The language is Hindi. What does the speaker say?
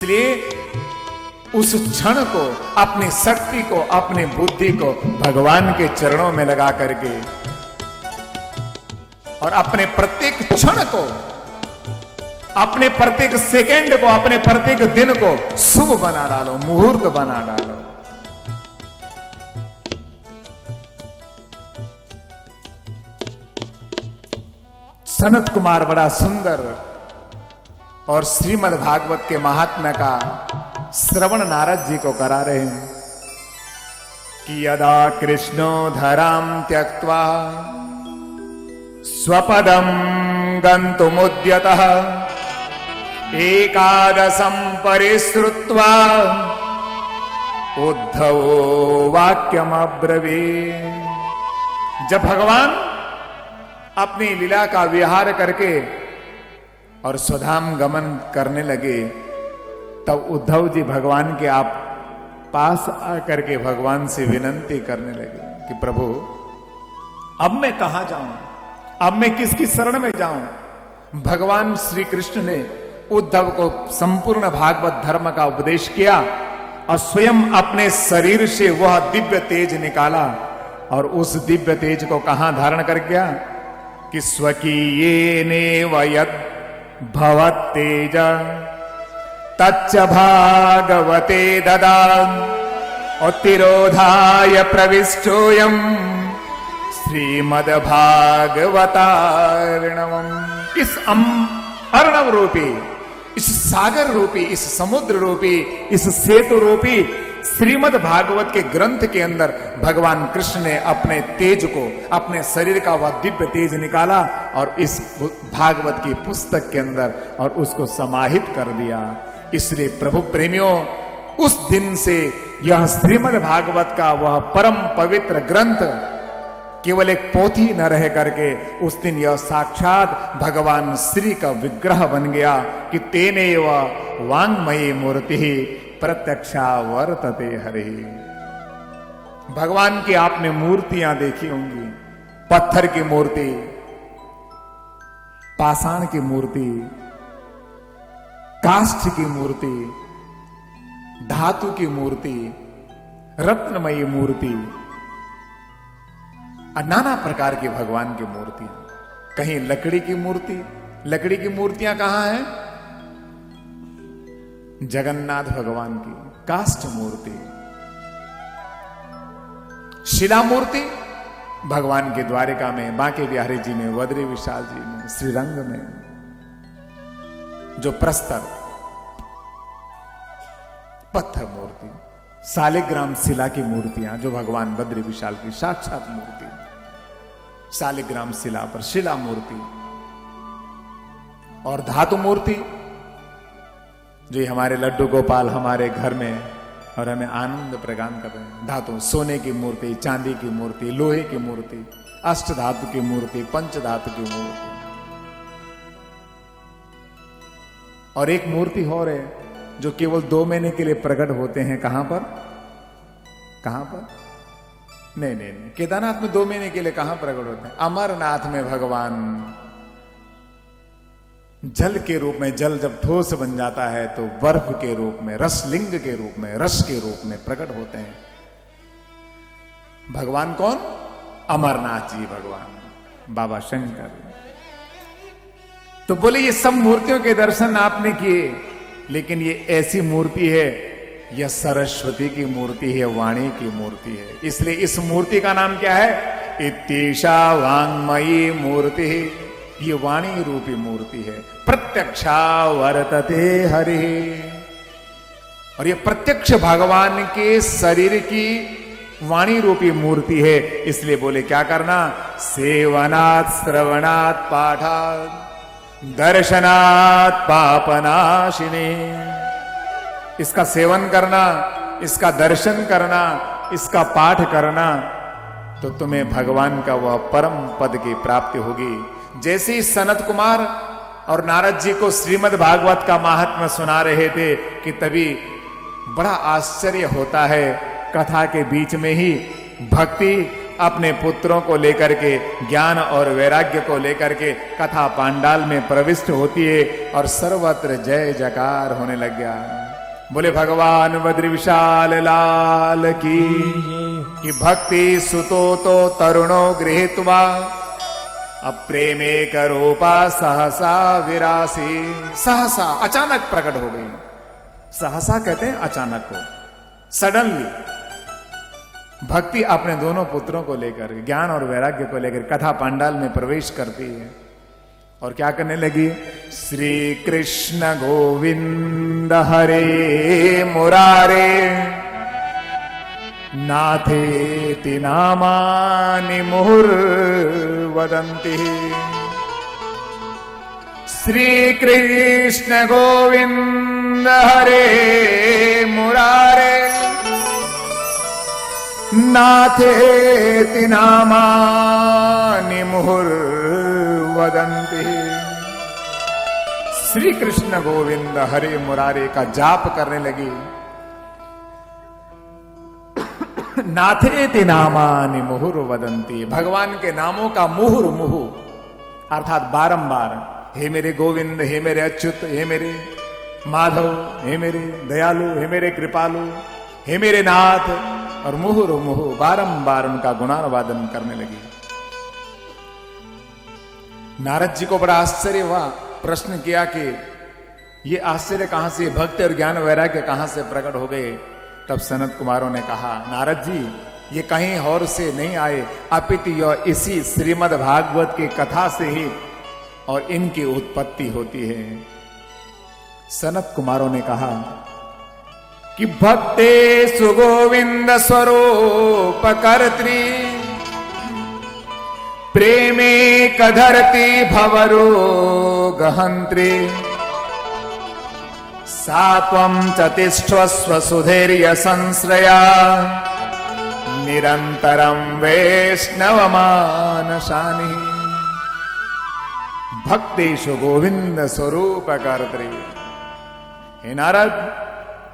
इसलिए उस क्षण को, अपनी शक्ति को, अपनी बुद्धि को भगवान के चरणों में लगा करके और अपने प्रत्येक क्षण को, अपने प्रत्येक सेकंड को, अपने प्रत्येक दिन को शुभ बना डालो, मुहूर्त बना डालो। सनत कुमार बड़ा सुंदर और श्रीमद् भागवत के महात्म्य का श्रवण नारद जी को करा रहे हैं कि यदा कृष्णो धराम त्यक्त्वा स्वपदम गन्तुमुद्यतः एकादशं परिश्रुत्वा उद्धवो वाक्यमब्रवीत्। जब भगवान अपनी लीला का विहार करके और स्वधाम गमन करने लगे, तब उद्धव जी भगवान के आप पास आकर के भगवान से विनती करने लगे कि प्रभु अब मैं कहां जाऊं, अब मैं किसकी शरण में जाऊं। भगवान श्री कृष्ण ने उद्धव को संपूर्ण भागवत धर्म का उपदेश किया और स्वयं अपने शरीर से वह दिव्य तेज निकाला और उस दिव्य तेज को कहां धारण कर गया कि स्वकीयेनेव यद् भवत्तेज तच्च भागवते ददान् उत्तिरोधाय प्रविष्टोऽयं श्रीमद्भागवतार्णवम्। इस अर्णव रूपी, इस सागर रूपी, इस समुद्र रूपी, इस सेतु रूपी श्रीमद् भागवत के ग्रंथ के अंदर भगवान कृष्ण ने अपने तेज को, अपने शरीर का वह दिव्य तेज निकाला और इस भागवत की पुस्तक के अंदर और उसको समाहित कर दिया। इसलिए प्रभु प्रेमियों, उस दिन से यह श्रीमद् भागवत का वह परम पवित्र ग्रंथ केवल एक पोथी न रह करके उस दिन यह साक्षात भगवान श्री का विग्रह बन गया कि तेनेव वाङ्मयी मूर्ति प्रत्यक्षा वर्तते हरि। भगवान की आपने मूर्तियां देखी होंगी, पत्थर की मूर्ति, पाषाण की मूर्ति, काष्ठ की मूर्ति, धातु की मूर्ति, रत्नमयी मूर्ति, नाना प्रकार की भगवान की मूर्ति। कहीं लकड़ी की मूर्ति, लकड़ी की मूर्तियां कहां हैं? जगन्नाथ भगवान की काष्ठ मूर्ति। शिला मूर्ति भगवान के द्वारिका में, बांके बिहारी जी में, बद्री विशाल जी में, श्रीरंग में जो प्रस्तर पत्थर मूर्ति, शालिग्राम शिला की मूर्तियां जो भगवान बद्री विशाल की साक्षात मूर्ति, शालिग्राम शिला पर शिला मूर्ति और धातु मूर्ति जो हमारे लड्डू गोपाल हमारे घर में और हमें आनंद प्रदान कर रहे हैं। धातु, सोने की मूर्ति, चांदी की मूर्ति, लोहे की मूर्ति, अष्ट धातु की मूर्ति, पंच धातु की मूर्ति। और एक मूर्ति और है जो केवल 2 महीने के लिए प्रकट होते हैं। कहां पर? कहां पर? नहीं नहीं नहीं, केदारनाथ में 2 महीने के लिए कहां प्रकट होते हैं? अमरनाथ में भगवान जल के रूप में, जल जब ठोस बन जाता है तो बर्फ के रूप में, रसलिंग के रूप में, रस के रूप में प्रकट होते हैं। भगवान कौन? अमरनाथ जी भगवान बाबा शंकर। तो बोले ये सब मूर्तियों के दर्शन आपने किए, लेकिन ये ऐसी मूर्ति है, यह सरस्वती की मूर्ति है, वाणी की मूर्ति है। इसलिए इस मूर्ति का नाम क्या है? इत्येषा वाङ्मयी मूर्ति। ये वाणी रूपी मूर्ति है। प्रत्यक्षा वर्तते हरि। और ये प्रत्यक्ष भगवान के शरीर की वाणी रूपी मूर्ति है। इसलिए बोले क्या करना? सेवनात् श्रवणात् पाठात् दर्शनात् पापनाशिनी। इसका सेवन करना, इसका दर्शन करना, इसका पाठ करना, तो तुम्हें भगवान का वह परम पद की प्राप्ति होगी। जैसे ही सनत कुमार और नारद जी को श्रीमद् भागवत का महात्म्य सुना रहे थे कि तभी बड़ा आश्चर्य होता है। कथा के बीच में ही भक्ति अपने पुत्रों को लेकर के, ज्ञान और वैराग्य को लेकर के कथा पांडाल में प्रविष्ट होती है और सर्वत्र जय जयकार होने लग गया। बोले भगवान बद्री विशाल लाल की कि भक्ति सुतो तो तरुणो गृहीत्वा अप्रेमे करूपा सहसा विरासी। सहसा अचानक प्रकट हो गई। सहसा कहते हैं अचानक को, सडनली। भक्ति अपने दोनों पुत्रों को लेकर, ज्ञान और वैराग्य को लेकर कथा पांडाल में प्रवेश करती है और क्या करने लगी? श्री कृष्ण गोविंद हरे मुरारे नाथेति नामानि मुहुर्वदन्ति। श्री कृष्ण गोविंद हरे मुरारे नाथेति नामानि मुहुर्वदन्ति। श्री कृष्ण गोविंद हरे मुरारे का जाप करने लगी। नाथेति नामानि मुहुर्वदन्ति, भगवान के नामों का मुहुर मुहु अर्थात बारंबार, हे मेरे गोविंद, हे मेरे अच्युत, हे मेरे माधव, हे मेरे दयालु, हे मेरे कृपालु, हे मेरे नाथ, और मुहुर मुहु बारंबार उनका गुणानुवादन करने लगी। नारद जी को बड़ा आश्चर्य हुआ, प्रश्न किया कि ये आश्चर्य कहां से, भक्ति और ज्ञान वैराग्य कहां से प्रकट हो गए? तब सनत कुमारों ने कहा, नारद जी ये कहीं और से नहीं आए, अपितु यह इसी श्रीमद् भागवत की कथा से ही और इनकी उत्पत्ति होती है। सनत कुमारों ने कहा कि भक्ते सुगोविंद स्वरूप कर्त्री प्रेमे कधरती भवरोगहंत्री सात्वं चतिष्ठस्व सुधैर्य संश्रया निरंतरम वैष्णवमानशानि। भक्तेषु गोविंद स्वरूप कर्त्री। हे नारद,